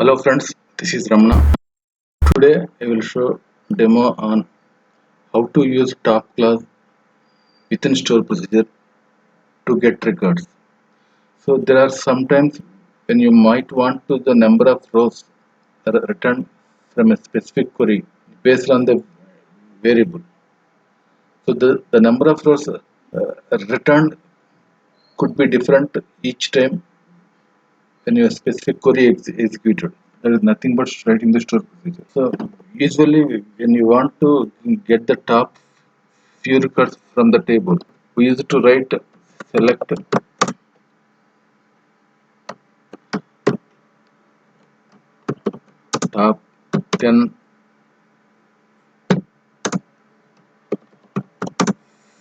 Hello friends, this is Ramana. Today I will show demo on how to use top class within store procedure to get records. So there are sometimes when you might want to the number of rows returned from a specific query based on the variable. So the number of rows returned could be different each time when your specific query executed. There is nothing but writing the store procedure. So usually when you want to get the top few records from the table, we used to write select top 10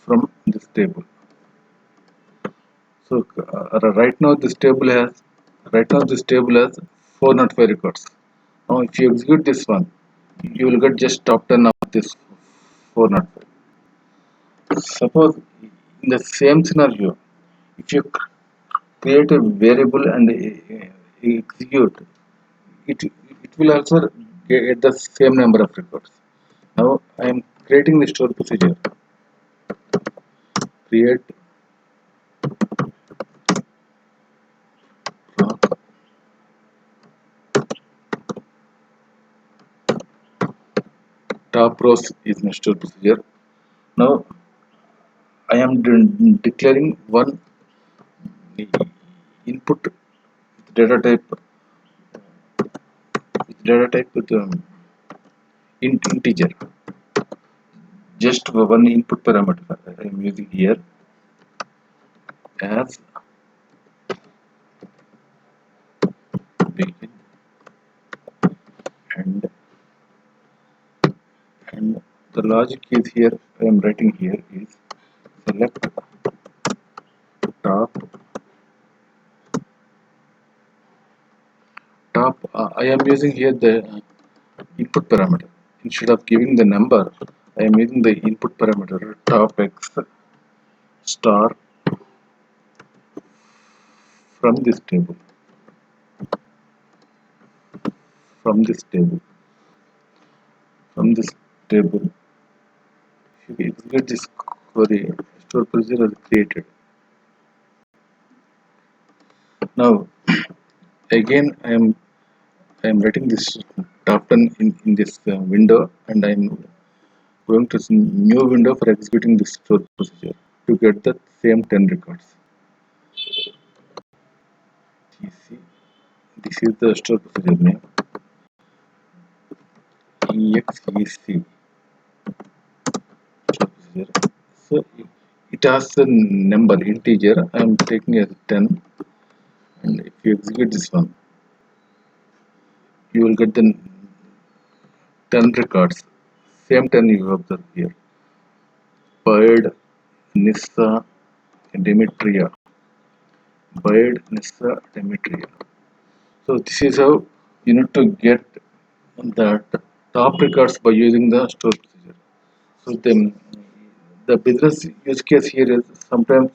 from this table. So right now this table has 405 records. Now if you execute this one, you will get just top 10 of this 405. Suppose in the same scenario, if you create a variable and execute, it will also get the same number of records. Now I am creating the store procedure. Create block top rows is my store procedure. Now I am declaring one input with data type with integer. Just one input parameter I am using here as begin and and the logic is here. I am writing here is select top I am using here the input parameter. Instead of giving the number, I am using the input parameter top x star from this table. From this table. From this table. If you execute this query, store procedure is created. Now again I am writing this top 10 in this window, and I am going to new window for executing this store procedure to get the same 10 records. GC, this is the store procedure name, exec store procedure. So it has a number integer. I am taking as 10, and if you execute this one, you will get the 10 records. Same 10 you observe here. Bird, Nissa, Demetria. Bird, Nissa, Demetria. So this is how you need to get the top records by using the store procedure. So the business use case here is sometimes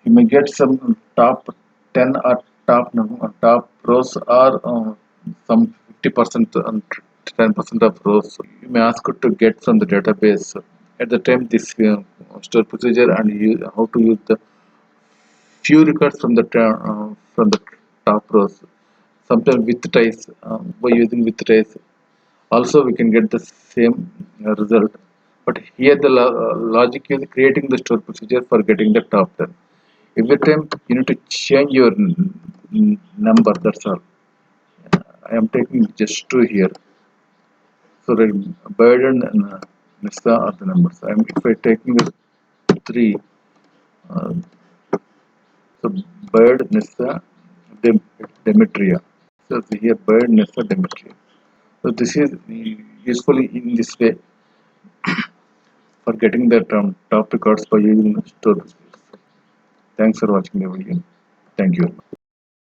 you may get some top 10 or top rows or some 50% and 10% of rows. So you may ask it to get from the database at the time this store procedure, and how to use the few records from the top rows. Sometimes with ties, by using with ties also we can get the same result, but here the logic is creating the store procedure for getting the top 10. Every time you need to change your number, that's all. I am taking just two here, so the burden and Nissa are the numbers. If I taking the three, uh, so bird, Nissa, Demetria. So here bird, Nissa, Demetria. So this is useful in this way for getting the top records by using store. Thanks for watching the video. Thank you.